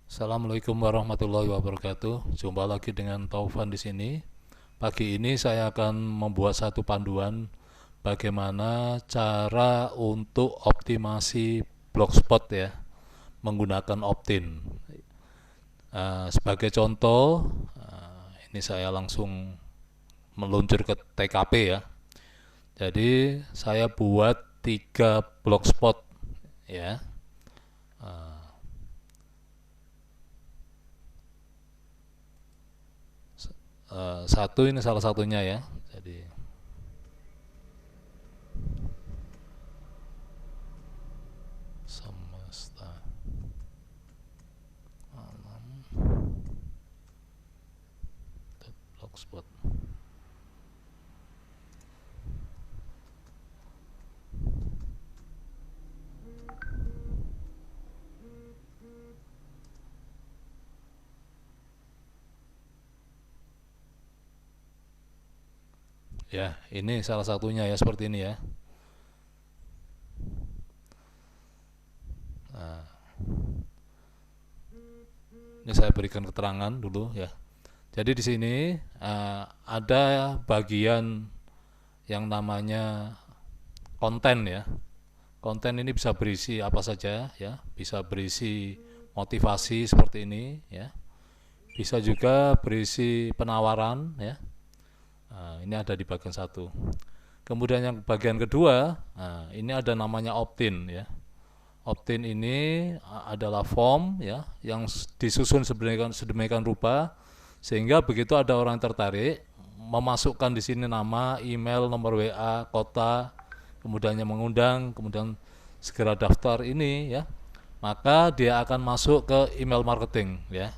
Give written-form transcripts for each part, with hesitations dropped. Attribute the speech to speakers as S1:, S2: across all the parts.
S1: Assalamualaikum warahmatullahi wabarakatuh. Jumpa lagi dengan Taufan di sini. Pagi ini saya akan membuat satu panduan bagaimana cara untuk optimasi blogspot ya, menggunakan opt-in. Sebagai contoh, ini saya langsung meluncur ke TKP ya. Jadi saya buat 3 blogspot ya. Satu ini salah satunya ya. Jadi semesta blogspot. Ya, ini salah satunya ya seperti ini ya. Nah, ini saya berikan keterangan dulu ya. Jadi di sini ada bagian yang namanya konten ya. Konten ini bisa berisi apa saja ya, bisa berisi motivasi seperti ini ya. Bisa juga berisi penawaran ya. Ini ada di bagian satu. Kemudian yang bagian kedua, ini ada namanya opt-in ya. Opt-in ini adalah form ya yang disusun sedemikian rupa sehingga begitu ada orang tertarik memasukkan di sini nama, email, nomor WA, kota, kemudiannya mengundang, kemudian segera daftar ini ya, maka dia akan masuk ke email marketing ya.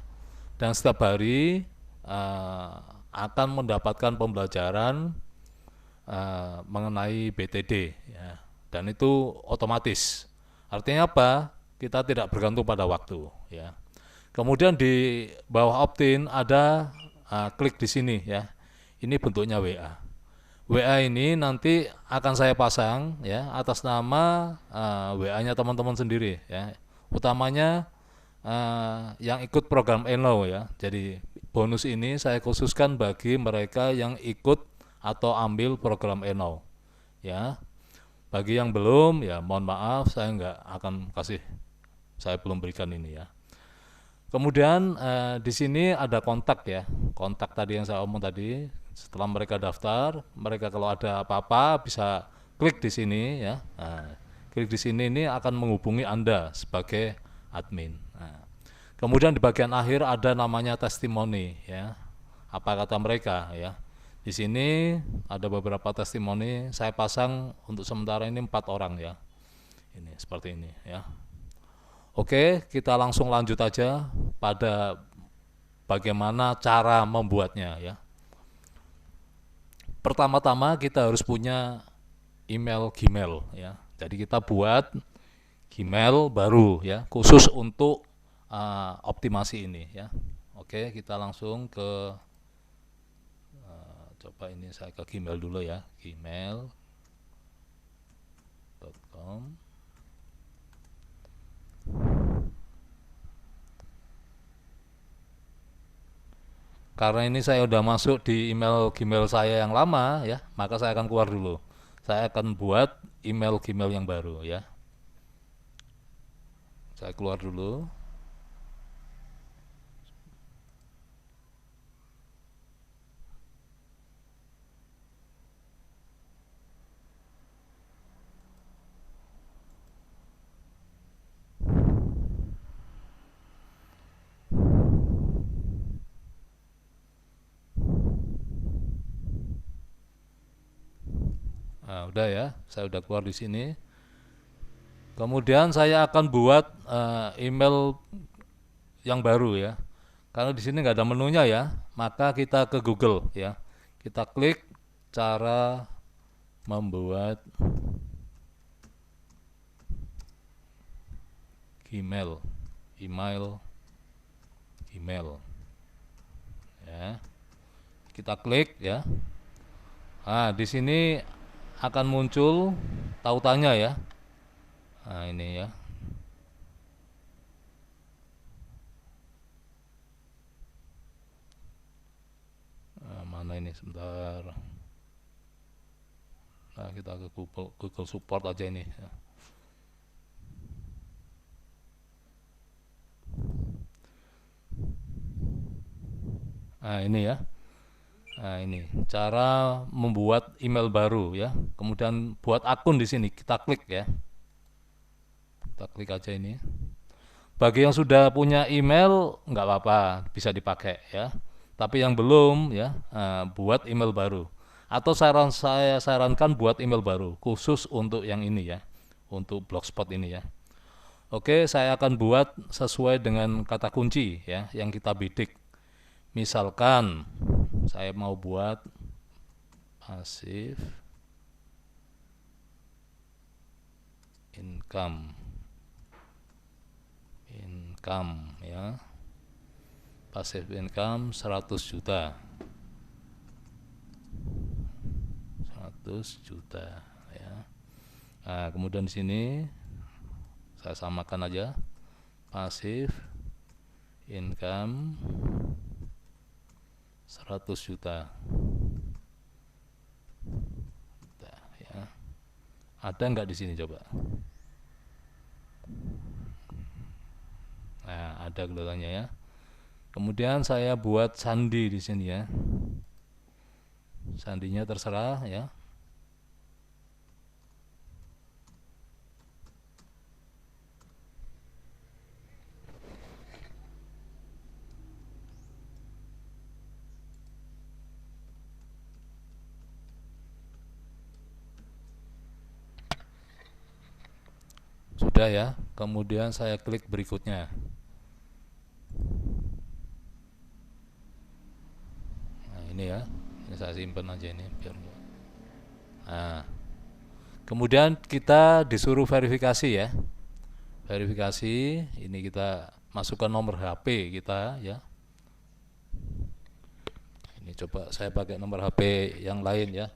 S1: Dan setiap hari akan mendapatkan pembelajaran mengenai BTD ya. Dan itu otomatis. Artinya apa? Kita tidak bergantung pada waktu ya. Kemudian di bawah opt-in ada klik di sini ya. Ini bentuknya WA. WA ini nanti akan saya pasang ya atas nama WA-nya teman-teman sendiri ya. Utamanya yang ikut program Eno ya. Jadi bonus ini saya khususkan bagi mereka yang ikut atau ambil program Eno ya. Bagi yang belum ya mohon maaf saya nggak akan kasih, saya belum berikan ini ya. Kemudian di sini ada kontak ya, kontak tadi yang saya omong tadi. Setelah mereka daftar, mereka kalau ada apa-apa bisa klik di sini ya. Klik di sini ini akan menghubungi Anda sebagai admin. Kemudian di bagian akhir ada namanya testimoni ya. Apa kata mereka ya. Di sini ada beberapa testimoni, saya pasang untuk sementara ini 4 orang ya. Ini seperti ini ya. Oke, kita langsung lanjut aja pada bagaimana cara membuatnya ya. Pertama-tama kita harus punya email Gmail ya. Jadi kita buat Gmail baru ya, khusus untuk optimasi ini ya. Oke, kita langsung ke coba ini saya ke Gmail dulu ya, gmail.com. Karena ini saya udah masuk di email Gmail saya yang lama ya, maka saya akan keluar dulu. Saya akan buat email Gmail yang baru ya. Saya keluar dulu. Nah, udah ya, saya udah keluar di sini. Kemudian saya akan buat email yang baru ya. Karena di sini nggak ada menunya ya, maka kita ke Google ya. Kita klik cara membuat Gmail, email, Gmail ya. Kita klik ya. Nah, di sini akan muncul tautannya ya. Nah, ini ya. ini sebentar. Nah, kita ke Google Support aja ini ya. Nah, ini ya. Nah, ini cara membuat email baru ya. Kemudian buat akun di sini, kita klik ya. Kita klik aja ini. Bagi yang sudah punya email nggak apa-apa, bisa dipakai ya. Tapi yang belum ya, buat email baru. Atau saya sarankan buat email baru khusus untuk yang ini ya, untuk Blogspot ini ya. Oke, saya akan buat sesuai dengan kata kunci ya, yang kita bidik. Misalkan saya mau buat passive income ya, passive income 100 juta 100 juta ya. Nah, kemudian di sini saya samakan aja passive income 100 juta ya. Ada nggak di sini coba? Nah, ada kelihatannya ya. Kemudian saya buat sandi di sini ya. Sandinya terserah ya. Sudah ya. Kemudian saya klik berikutnya. Nah, ini ya. Ini saya simpan aja ini biar enggak. Nah, kemudian kita disuruh verifikasi ya. Verifikasi, ini kita masukkan nomor HP kita ya. Ini coba saya pakai nomor HP yang lain ya.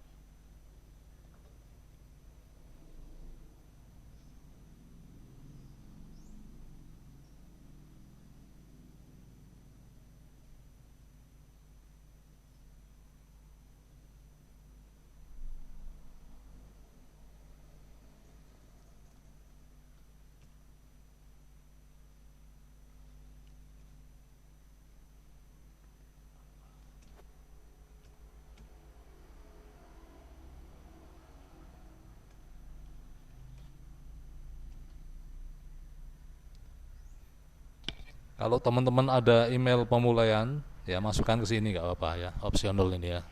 S1: Kalau teman-teman ada email pemulaian, ya masukkan ke sini nggak apa-apa ya, opsional ini ya.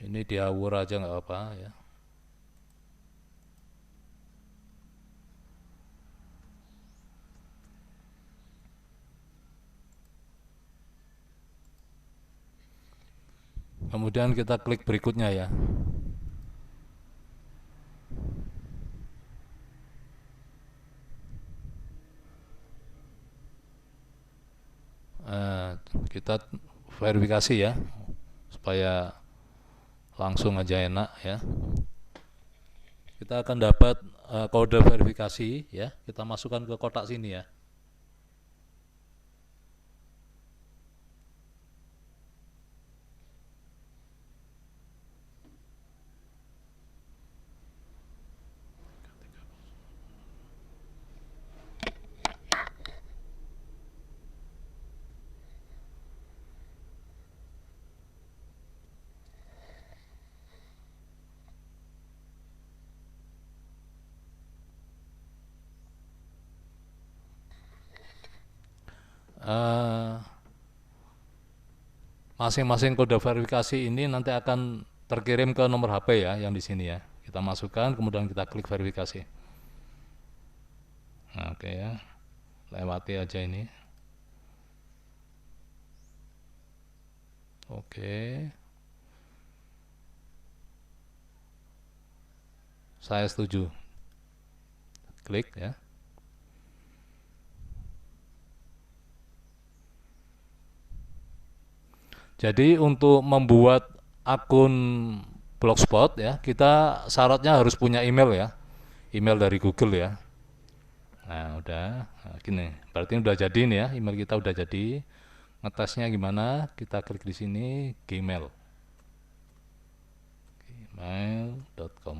S1: Ini diawur aja nggak apa-apa ya. Kemudian kita klik berikutnya ya. Kita verifikasi ya, supaya langsung aja enak ya. Kita akan dapat kode verifikasi ya. Kita masukkan ke kotak sini ya. Masing-masing kode verifikasi ini nanti akan terkirim ke nomor HP ya, yang di sini ya. Kita masukkan, kemudian kita klik verifikasi. Nah, oke ya, lewati aja ini. Oke, saya setuju. Klik ya. Jadi untuk membuat akun Blogspot ya, kita syaratnya harus punya email ya, email dari Google ya. Nah udah, nah, gini, berarti udah jadi nih ya, email kita udah jadi. Ngetesnya gimana? Kita klik di sini, Gmail, gmail.com.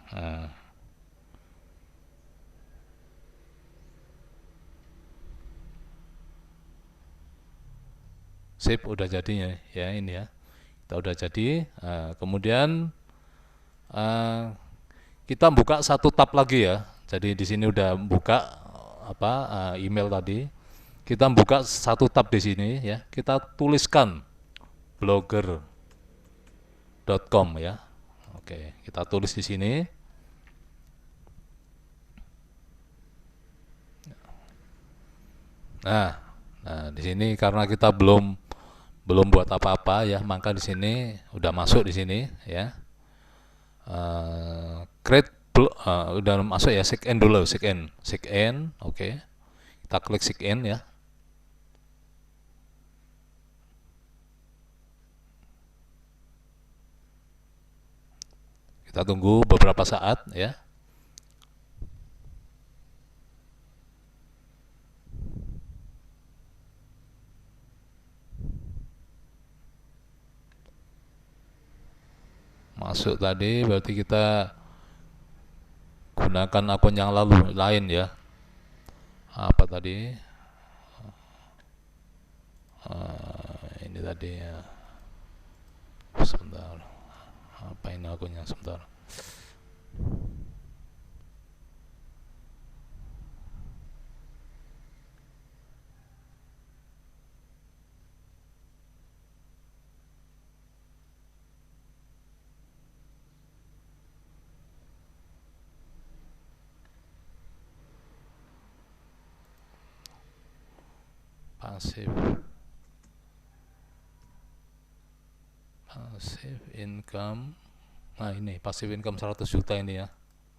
S1: Nah, sip, udah jadi ya ini ya. Kita udah jadi. Kemudian uh, kita buka satu tab lagi ya. Jadi di sini udah buka apa email tadi. Kita buka satu tab di sini ya. Kita tuliskan blogger.com ya. Oke, kita tulis di sini. Nah, nah di sini karena kita belum belum buat apa-apa ya, maka di sini udah masuk di sini ya. Create udah masuk ya, sign in dulu, sign in, oke. Kita klik sign in ya. Kita tunggu beberapa saat ya. Masuk tadi berarti kita gunakan akun yang lain ya. Apa tadi? Ini tadi ya. Sebentar. Apa ini akunnya sebentar. Pasif income. Nah ini pasif income 100 juta ini ya.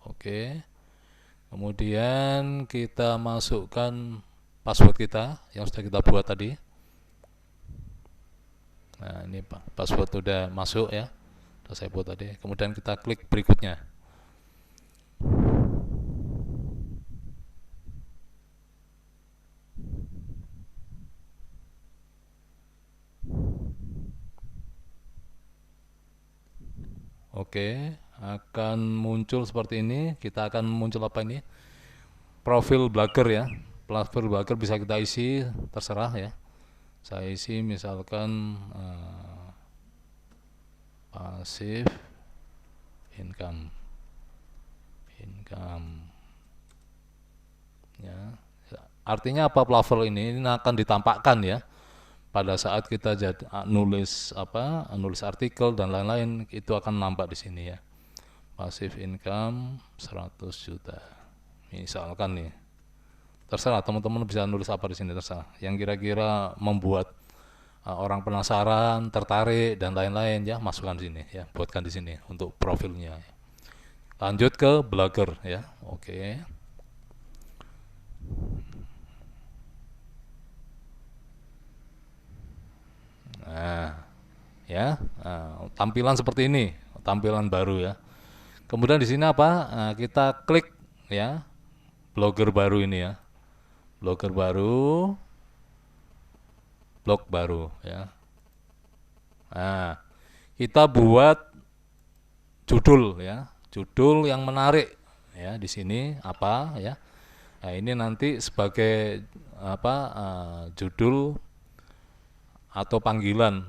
S1: Oke. Kemudian kita masukkan password kita yang sudah kita buat tadi. Nah ini password sudah masuk ya, sudah saya buat tadi. Kemudian kita klik berikutnya. Oke, akan muncul seperti ini. Kita akan muncul apa ini? Profil blogger ya. Profil blogger bisa kita isi, terserah ya. Saya isi misalkan pasif income ya. Artinya apa profil ini akan ditampakkan ya pada saat kita nulis nulis artikel dan lain-lain, itu akan nampak di sini ya. Pasif income 100 juta misalkan nih. Terserah teman-teman bisa nulis apa di sini, terserah yang kira-kira membuat orang penasaran, tertarik dan lain-lain ya, masukkan di sini ya, buatkan di sini untuk profilnya. Lanjut ke blogger ya. Oke. Nah, ya, tampilan seperti ini, tampilan baru ya. Kemudian di sini apa? Kita klik ya, blogger baru ini ya, blogger baru, blog baru ya. Nah, kita buat judul ya, judul yang menarik ya di sini apa ya. Nah, ini nanti sebagai judul atau panggilan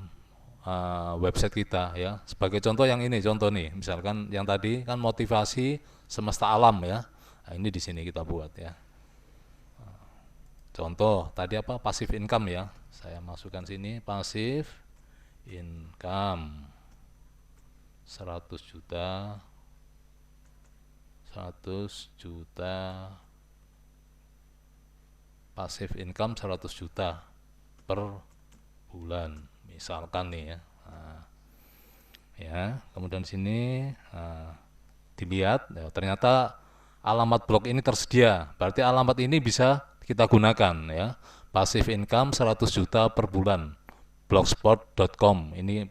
S1: website kita ya. Sebagai contoh yang ini, contoh nih, misalkan yang tadi kan motivasi semesta alam ya. Nah, ini di sini kita buat ya. Contoh tadi apa? Passive income ya. Saya masukkan sini passive income 100 juta 100 juta passive income 100 juta per bulan misalkan nih ya. Nah, ya kemudian sini dilihat ya, ternyata alamat blog ini tersedia. Berarti alamat ini bisa kita gunakan ya. Passive income 100 juta per bulan. Blogspot.com ini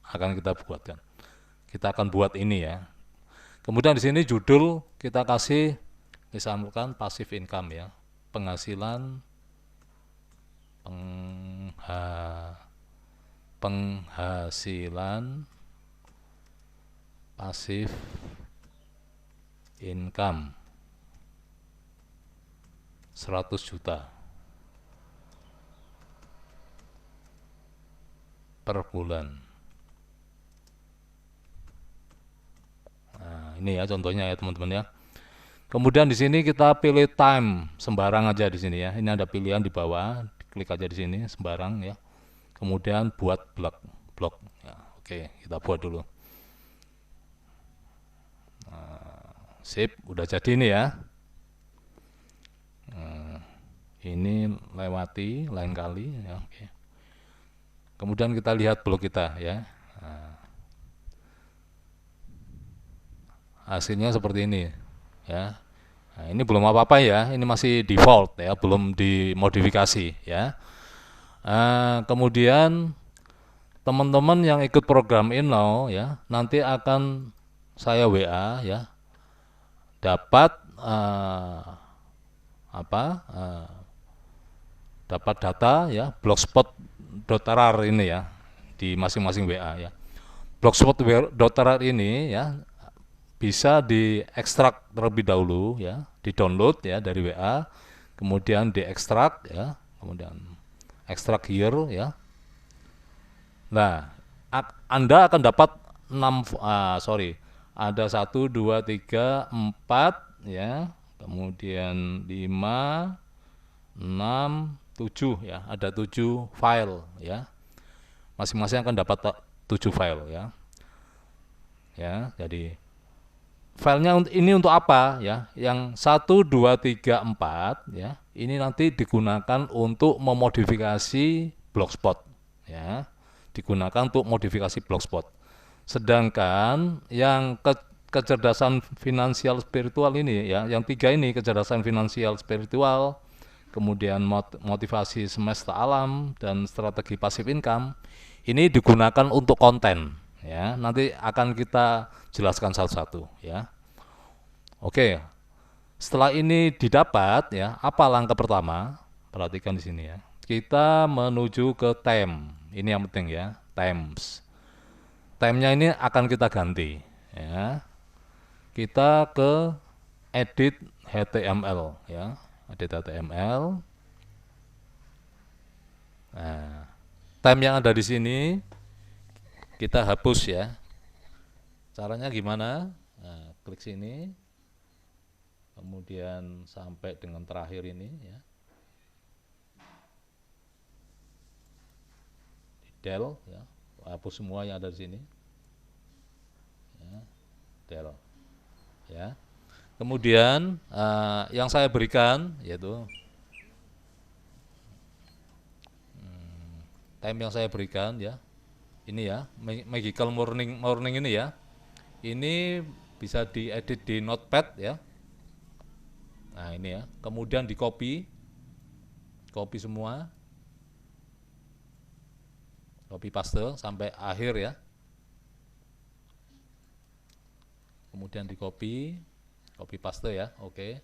S1: akan kita buatkan. Kita akan buat ini ya. Kemudian di sini judul kita kasih misalkan passive income ya. Penghasilan penghasilan passive income 100 juta per bulan. Nah, ini ya contohnya ya teman-teman ya. Kemudian di sini kita pilih time sembarang aja di sini ya. Ini ada pilihan di bawah, klik aja di sini sembarang ya. Kemudian buat blog. Ya, oke, kita buat dulu. Sip, udah jadi ini ya. Ini lewati lain kali ya. Oke. Kemudian kita lihat blog kita ya. Hasilnya seperti ini ya. Nah, ini belum apa-apa ya, ini masih default ya, belum dimodifikasi ya. Kemudian teman-teman yang ikut program InNow ya, nanti akan saya WA ya, dapat dapat data ya blogspot.rar ini ya di masing-masing WA ya. Blogspot.rar ini ya bisa diekstrak terlebih dahulu ya, di-download ya dari WA, kemudian diekstrak ya, kemudian ekstrak here ya. Nah, Anda akan dapat 6 ada 1 2 3 4 ya, kemudian 5 6 7 ya, ada 7 file ya. Masing-masing akan dapat 7 file ya. Ya, jadi filenya ini untuk apa ya? Yang 1 2 3 4 ya. Ini nanti digunakan untuk memodifikasi blogspot ya. Digunakan untuk modifikasi blogspot. Sedangkan yang kecerdasan finansial spiritual ini ya, yang 3 ini kecerdasan finansial spiritual, kemudian motivasi semesta alam dan strategi passive income ini digunakan untuk konten ya. Nanti akan kita jelaskan satu-satu ya. Oke. Setelah ini didapat ya, apa langkah pertama? Perhatikan di sini ya. Kita menuju ke theme. Ini yang penting ya, themes. Theme-nya ini akan kita ganti ya. Kita ke edit HTML ya. Edit HTML. Nah, theme yang ada di sini kita hapus ya. Caranya gimana? Nah, klik sini. Kemudian sampai dengan terakhir ini ya. Del ya. Hapus semua yang ada di sini. Ya, del. Ya. Kemudian yang saya berikan yaitu time yang saya berikan ya. Ini ya, Magical Morning ini ya. Ini bisa diedit di Notepad ya. Nah, ini ya. Kemudian di copy semua. Copy paste sampai akhir ya. Kemudian di copy paste ya. Oke.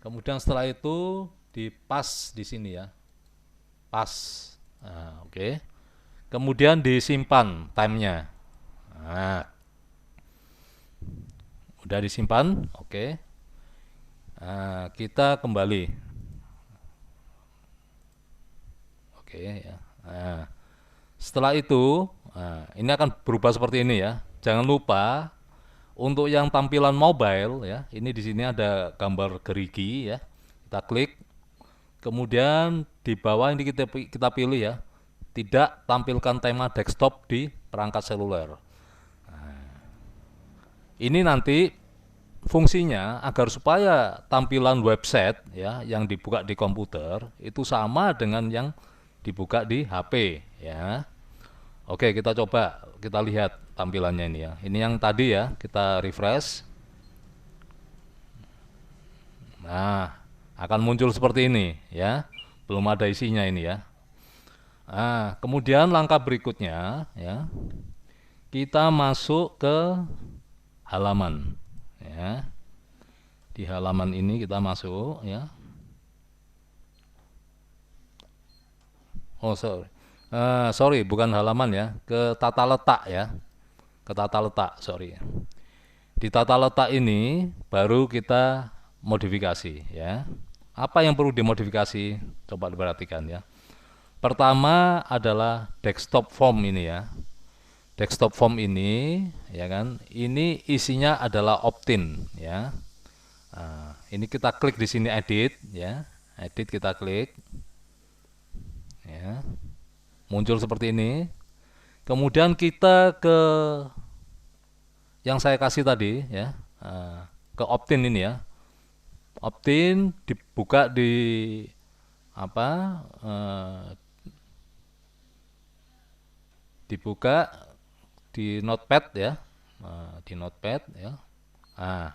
S1: Kemudian setelah itu dipas di sini ya. Pas. Nah, oke. Kemudian disimpan time-nya. Nah. Udah disimpan, oke. Nah, kita kembali. Oke ya. Nah, setelah itu, ini akan berubah seperti ini ya. Jangan lupa untuk yang tampilan mobile ya, ini di sini ada gambar gerigi ya. Kita klik. Kemudian di bawah ini kita pilih ya. Tidak tampilkan tema desktop di perangkat seluler. Nah, ini nanti fungsinya agar supaya tampilan website ya yang dibuka di komputer itu sama dengan yang dibuka di HP ya. Oke, kita coba kita lihat tampilannya ini ya. Ini yang tadi ya, kita refresh. Nah, akan muncul seperti ini ya. Belum ada isinya ini ya. Nah, kemudian langkah berikutnya ya, kita masuk ke halaman ya. Di halaman ini kita masuk ya. Oh, sorry. Sorry, bukan halaman ya, ke tata letak ya. Ke tata letak, sorry. Di tata letak ini baru kita modifikasi ya. Apa yang perlu dimodifikasi? Coba diperhatikan ya. Pertama adalah desktop form ini ya. Desktop form ini ya kan, ini isinya adalah opt-in ya. Nah, ini kita klik di sini edit ya. Edit kita klik ya. Muncul seperti ini. Kemudian kita ke yang saya kasih tadi ya, ke opt-in ini ya. Opt-in dibuka di apa? Dibuka di notepad ya. Di notepad ya. Nah,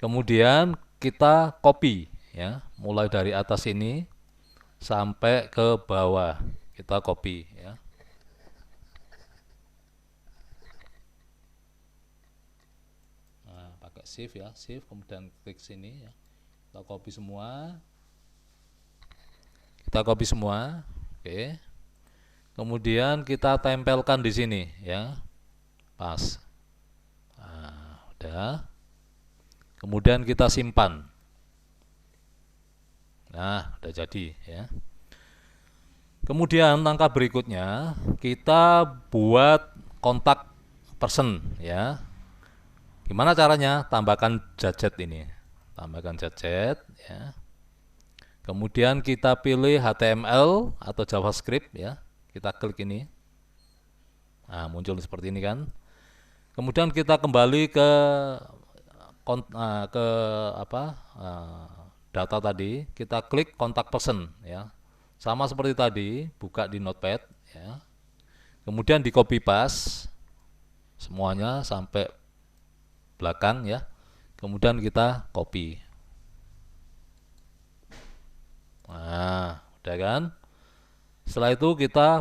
S1: kemudian kita copy ya, mulai dari atas ini sampai ke bawah kita copy ya. Nah, pakai shift ya, shift kemudian klik sini ya. Kita copy semua. Kita copy semua. Oke. Kemudian kita tempelkan di sini ya. Pas. Nah, udah. Kemudian kita simpan. Nah, udah jadi ya. Kemudian langkah berikutnya kita buat kontak person ya. Gimana caranya? Tambahkan gadget ini. Tambahkan gadget ya. Kemudian kita pilih HTML atau JavaScript ya. Kita klik ini. Nah, muncul seperti ini kan. Kemudian kita kembali ke ke apa? Data tadi, kita klik kontak person ya. Sama seperti tadi, buka di notepad ya. Kemudian di copy paste semuanya sampai belakang ya. Kemudian kita copy. Nah, udah kan? Setelah itu kita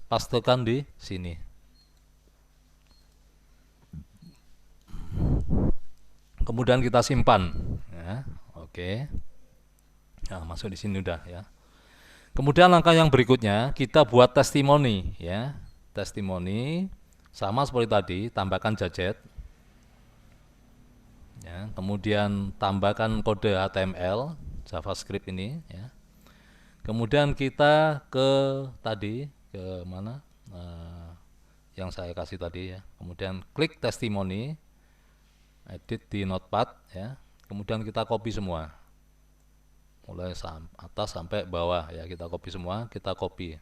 S1: pastekan di sini. Kemudian kita simpan ya. Oke. Nah, masuk di sini udah ya. Kemudian langkah yang berikutnya kita buat testimoni ya. Testimoni sama seperti tadi, tambahkan gadget. Ya, kemudian tambahkan kode HTML, JavaScript ini ya. Kemudian kita ke tadi ke mana? Yang saya kasih tadi ya. Kemudian klik testimoni, edit di notepad ya. Kemudian kita copy semua. Mulai atas sampai bawah ya, kita copy semua, kita copy.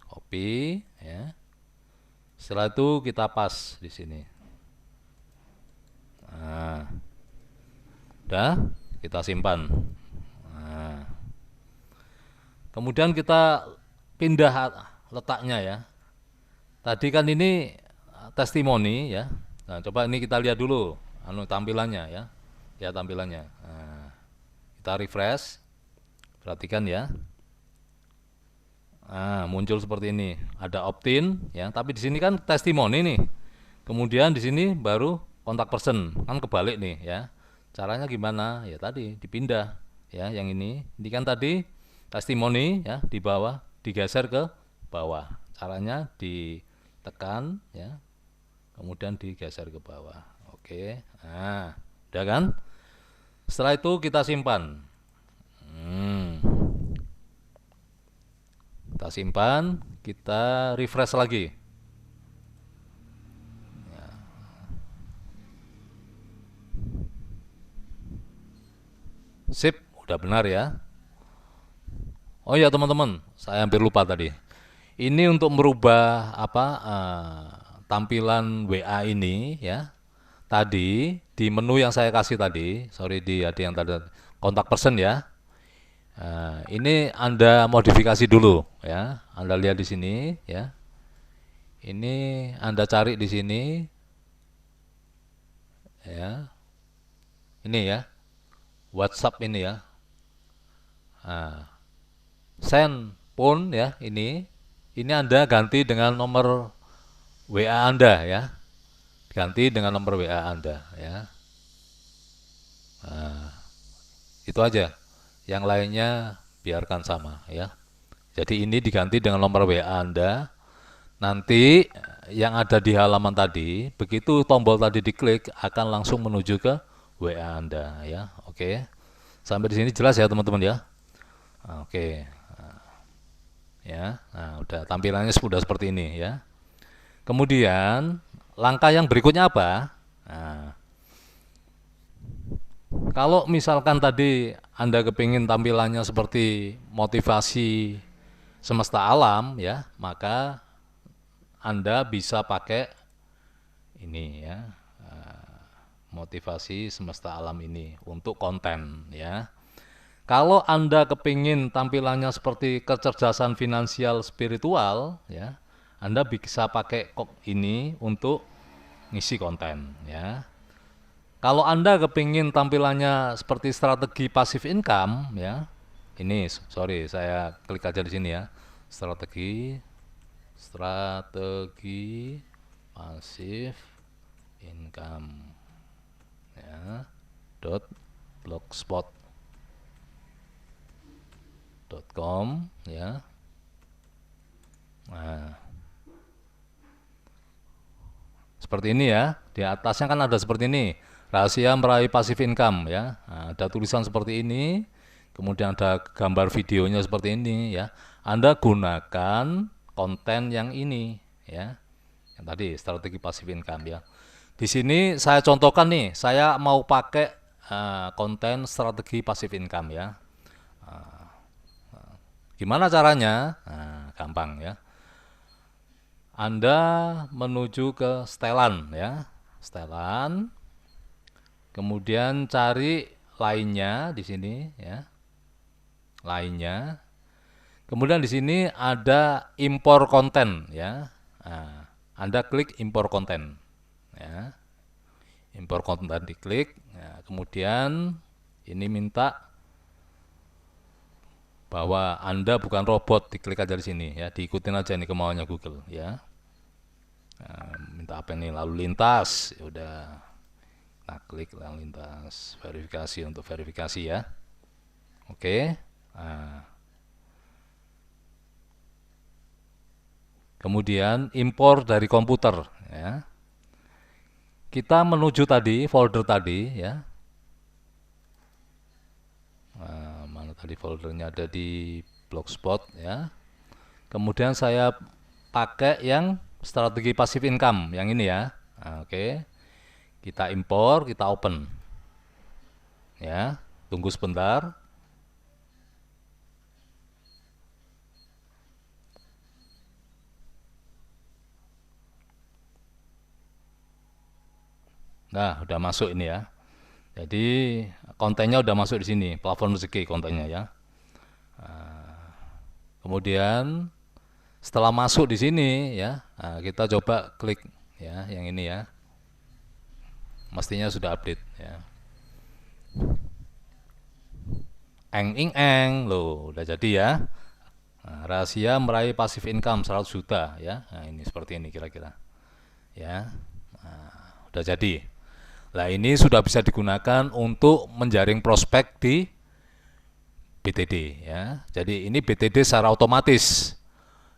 S1: Copy ya. Setelah itu kita pas di sini. Nah, udah kita simpan. Nah, kemudian kita pindah letaknya ya. Tadi kan ini testimoni ya. Nah, coba ini kita lihat dulu tampilannya ya. Ya, tampilannya. Nah, kita refresh. Perhatikan ya. Nah, muncul seperti ini. Ada opt-in ya, tapi di sini kan testimoni nih. Kemudian di sini baru kontak person. Kan kebalik nih ya. Caranya gimana? Ya tadi dipindah ya, yang ini. Ini kan tadi testimoni ya, di bawah, digeser ke bawah. Caranya ditekan ya. Kemudian digeser ke bawah. Oke. Nah, udah kan? Setelah itu kita simpan. Kita simpan, kita refresh lagi. Sip, udah benar ya. Oh ya teman-teman, saya hampir lupa tadi. Ini untuk merubah tampilan WA ini ya. Tadi di menu yang saya kasih tadi, sorry di ada yang tadi kontak person ya. Nah, ini Anda modifikasi dulu ya. Anda lihat di sini ya. Ini Anda cari di sini ya. Ini ya. WhatsApp ini ya. Nah, send pun ya ini Anda ganti dengan nomor WA Anda ya. Ganti dengan nomor WA Anda ya. Itu aja. Yang lainnya biarkan sama ya. Jadi ini diganti dengan nomor WA Anda. Nanti yang ada di halaman tadi, begitu tombol tadi diklik akan langsung menuju ke WA Anda ya. Oke. Sampai di sini jelas ya teman-teman ya. Oke. Ya. Nah, udah tampilannya sudah seperti ini ya. Kemudian langkah yang berikutnya apa? Nah, kalau misalkan tadi Anda kepingin tampilannya seperti motivasi semesta alam ya, maka Anda bisa pakai ini ya, motivasi semesta alam ini untuk konten ya. Kalau Anda kepingin tampilannya seperti kecerdasan finansial spiritual ya, Anda bisa pakai ini untuk ngisi konten ya. Kalau Anda kepingin tampilannya seperti strategi passive income ya, ini sorry saya klik aja di sini ya, strategi passive income ya .blogspot.com ya. Nah, seperti ini ya. Di atasnya kan ada seperti ini. Rahasia meraih passive income ya. Nah, ada tulisan seperti ini. Kemudian ada gambar videonya seperti ini ya. Anda gunakan konten yang ini ya. Yang tadi strategi passive income ya. Di sini saya contohkan nih, saya mau pakai konten strategi passive income ya. Gimana caranya? Nah, gampang ya. Anda menuju ke setelan ya. Setelan. Kemudian cari lainnya di sini ya. Lainnya. Kemudian di sini ada impor konten ya. Nah, Anda klik impor konten ya. Impor konten diklik. Nah, kemudian ini minta bahwa Anda bukan robot, diklik aja di sini ya, diikutin aja ini kemauannya Google ya. Nah, minta apa ini, lalu lintas, ya udah, nah klik lalu lintas, verifikasi untuk verifikasi ya. Oke. Nah, kemudian impor dari komputer ya. Kita menuju tadi folder tadi ya. Nah, mana tadi foldernya, ada di Blogspot ya. Kemudian saya pakai yang strategi passive income yang ini ya. Nah, oke. Kita impor, kita open. Ya, tunggu sebentar. Nah, udah masuk ini ya. Jadi kontennya udah masuk di sini, plafon rezeki kontennya ya. Nah, kemudian setelah masuk di sini ya, nah, kita coba klik ya yang ini ya. Mestinya sudah update ya. Loh, udah jadi ya. Nah, rahasia meraih passive income 100 juta ya. Nah, ini seperti ini kira-kira. Ya. Nah, udah jadi. Nah, ini sudah bisa digunakan untuk menjaring prospek di BTD ya. Jadi ini BTD secara otomatis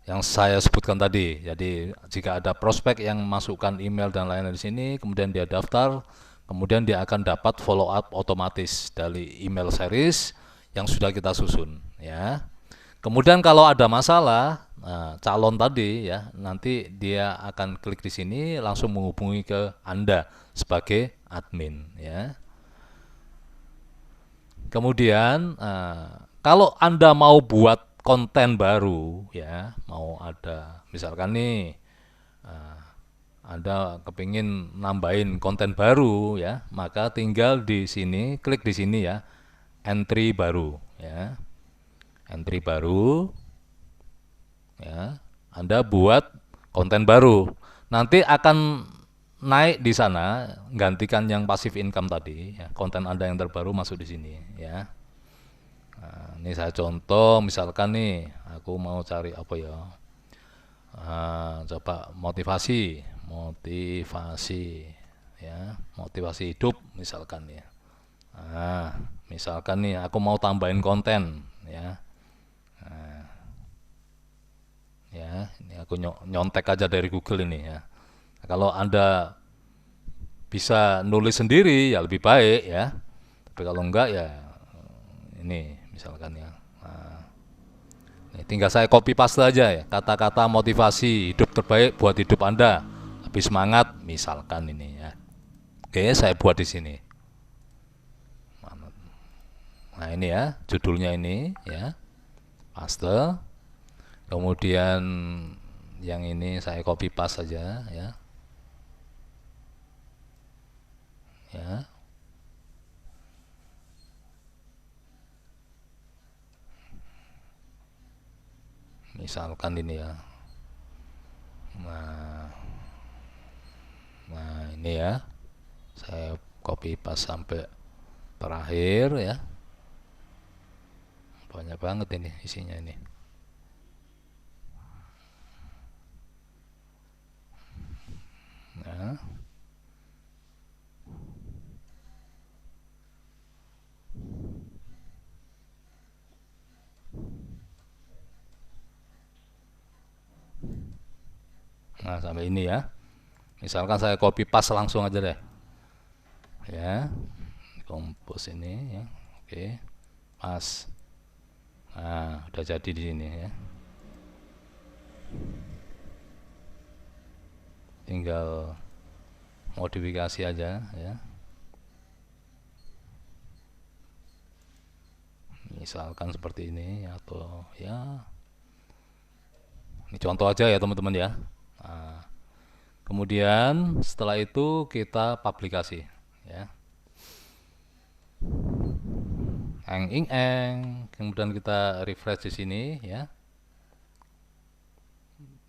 S1: yang saya sebutkan tadi. Jadi jika ada prospek yang masukkan email dan lain-lain di sini, kemudian dia daftar, kemudian dia akan dapat follow up otomatis dari email series yang sudah kita susun ya. Kemudian kalau ada masalah, nah, calon tadi ya, nanti dia akan klik di sini langsung menghubungi ke Anda sebagai admin ya. Kemudian kalau Anda mau buat konten baru ya, mau ada misalkan nih Anda kepingin nambahin konten baru ya, maka tinggal di sini, klik di sini ya, entry baru ya. Entry baru ya. Anda buat konten baru. Nanti akan naik di sana, gantikan yang passive income tadi, ya, konten Anda yang terbaru masuk di sini, ya. Nah, ini saya contoh, misalkan nih, aku mau cari apa ya? Coba motivasi, ya, motivasi hidup, misalkan ya. Nah, misalkan nih, aku mau tambahin konten, ya, ya, ini aku nyontek aja dari Google ini ya. Nah, kalau Anda bisa nulis sendiri ya lebih baik ya. Tapi kalau enggak ya ini misalkan ya. Nah, ini tinggal saya copy paste aja ya. Kata-kata motivasi hidup terbaik buat hidup Anda. Lebih semangat misalkan ini ya. Oke, saya buat di sini. Nah, ini ya, judulnya ini ya. Paste. Kemudian yang ini saya copy paste saja ya. Ya. Misalkan ini ya. Nah, nah ini ya. Saya copy paste sampai terakhir ya. Banyak banget ini isinya ini. Ya. Nah, sampai ini ya. Misalkan saya copy paste langsung aja deh. Ya. Kompos ini ya. Oke. Pas. Nah, udah jadi di sini ya. Tinggal modifikasi aja ya. Misalkan seperti ini atau ya. Ini contoh aja ya teman-teman ya. Nah, kemudian setelah itu kita publikasi ya. Eng. Kemudian kita refresh di sini ya.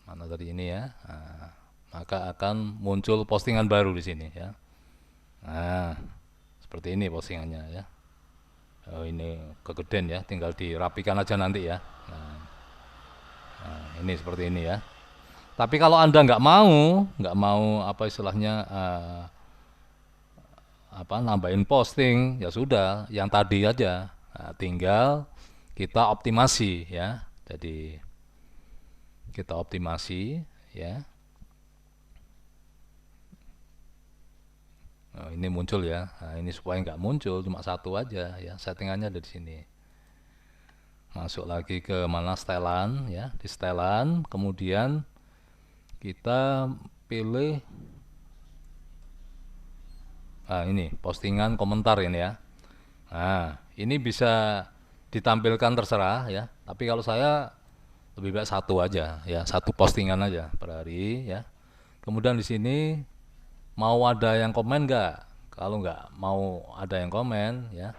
S1: Mana tadi ini ya. Nah, maka akan muncul postingan baru di sini ya. Nah, seperti ini postingannya ya. Oh, ini kegedean ya, tinggal dirapikan aja nanti ya. Nah, ini seperti ini ya. Tapi kalau Anda nggak mau apa istilahnya apa nambahin posting, ya sudah, yang tadi aja. Nah, tinggal kita optimasi ya. Jadi kita optimasi ya. Oh, ini muncul ya. Nah, ini supaya nggak muncul cuma satu aja ya. Settingannya ada di sini. Masuk lagi ke mana setelan ya, di setelan, kemudian kita pilih ini postingan komentar ini ya. Nah, ini bisa ditampilkan terserah ya. Tapi kalau saya lebih baik satu aja ya, satu postingan aja per hari ya. Kemudian di sini mau ada yang komen nggak? Kalau nggak mau ada yang komen ya,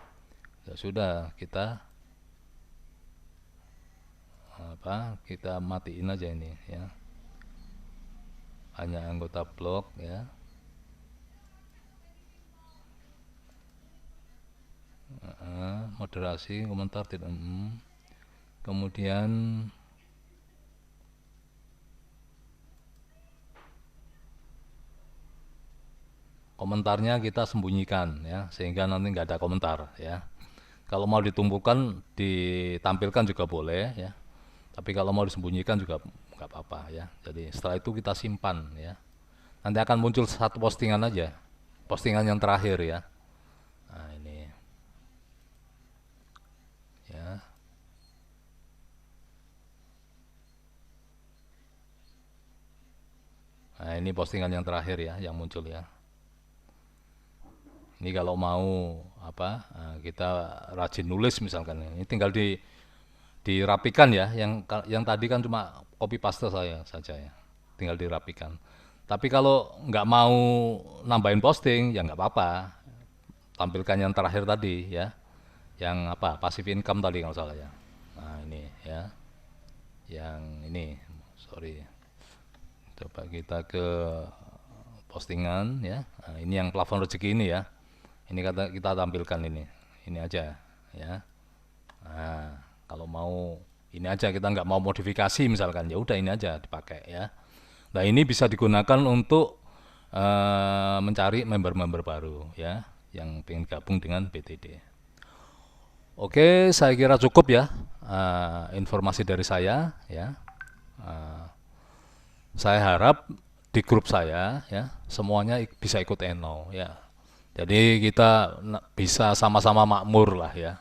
S1: ya sudah kita kita matiin aja ini ya. Hanya anggota blog ya. Moderasi komentar tidak. Kemudian komentarnya kita sembunyikan ya, sehingga nanti nggak ada komentar ya. Kalau mau ditumpukan ditampilkan juga boleh ya, tapi kalau mau disembunyikan juga nggak apa-apa ya. Jadi setelah itu kita simpan ya, nanti akan muncul satu postingan aja, postingan yang terakhir ya. Nah ini ya. Nah ini postingan yang terakhir ya, yang muncul ya. Ini kalau mau apa kita rajin nulis misalkan, ini tinggal dirapikan ya. Yang tadi kan cuma copy paste saya saja ya, tinggal dirapikan. Tapi kalau nggak mau nambahin posting ya nggak apa-apa, tampilkan yang terakhir tadi ya, yang apa passive income tadi kalau salah ya. Nah ini ya, yang ini sorry, coba kita ke postingan ya. Nah, ini yang plafon rezeki ini ya. Ini kita tampilkan ini aja ya. Nah, kalau mau ini aja, kita nggak mau modifikasi misalkan, ya udah ini aja dipakai ya. Nah, ini bisa digunakan untuk mencari member-member baru ya yang ingin gabung dengan BTD. Oke, saya kira cukup ya informasi dari saya ya. Saya harap di grup saya ya semuanya bisa ikut Eno ya. Jadi kita bisa sama-sama makmur lah ya.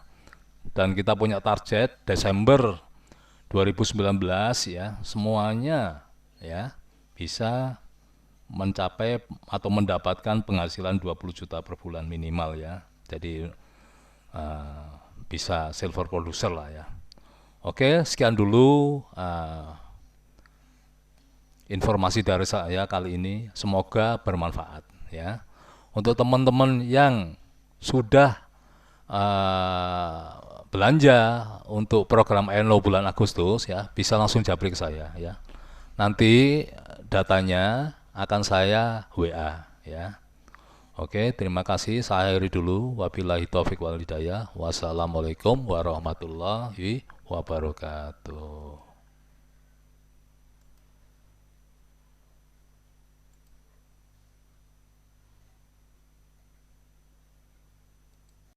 S1: Dan kita punya target Desember 2019 ya, semuanya ya bisa mencapai atau mendapatkan penghasilan 20 juta per bulan minimal ya. Jadi bisa silver producer lah ya. Oke, sekian dulu informasi dari saya kali ini. Semoga bermanfaat ya. Untuk teman-teman yang sudah belanja untuk program Eno bulan Agustus ya, bisa langsung japri ke saya ya. Nanti datanya akan saya WA ya. Oke, terima kasih. Saya akhiri dulu. Wabillahi taufiq wal hidayah. Wassalamualaikum warahmatullahi wabarakatuh.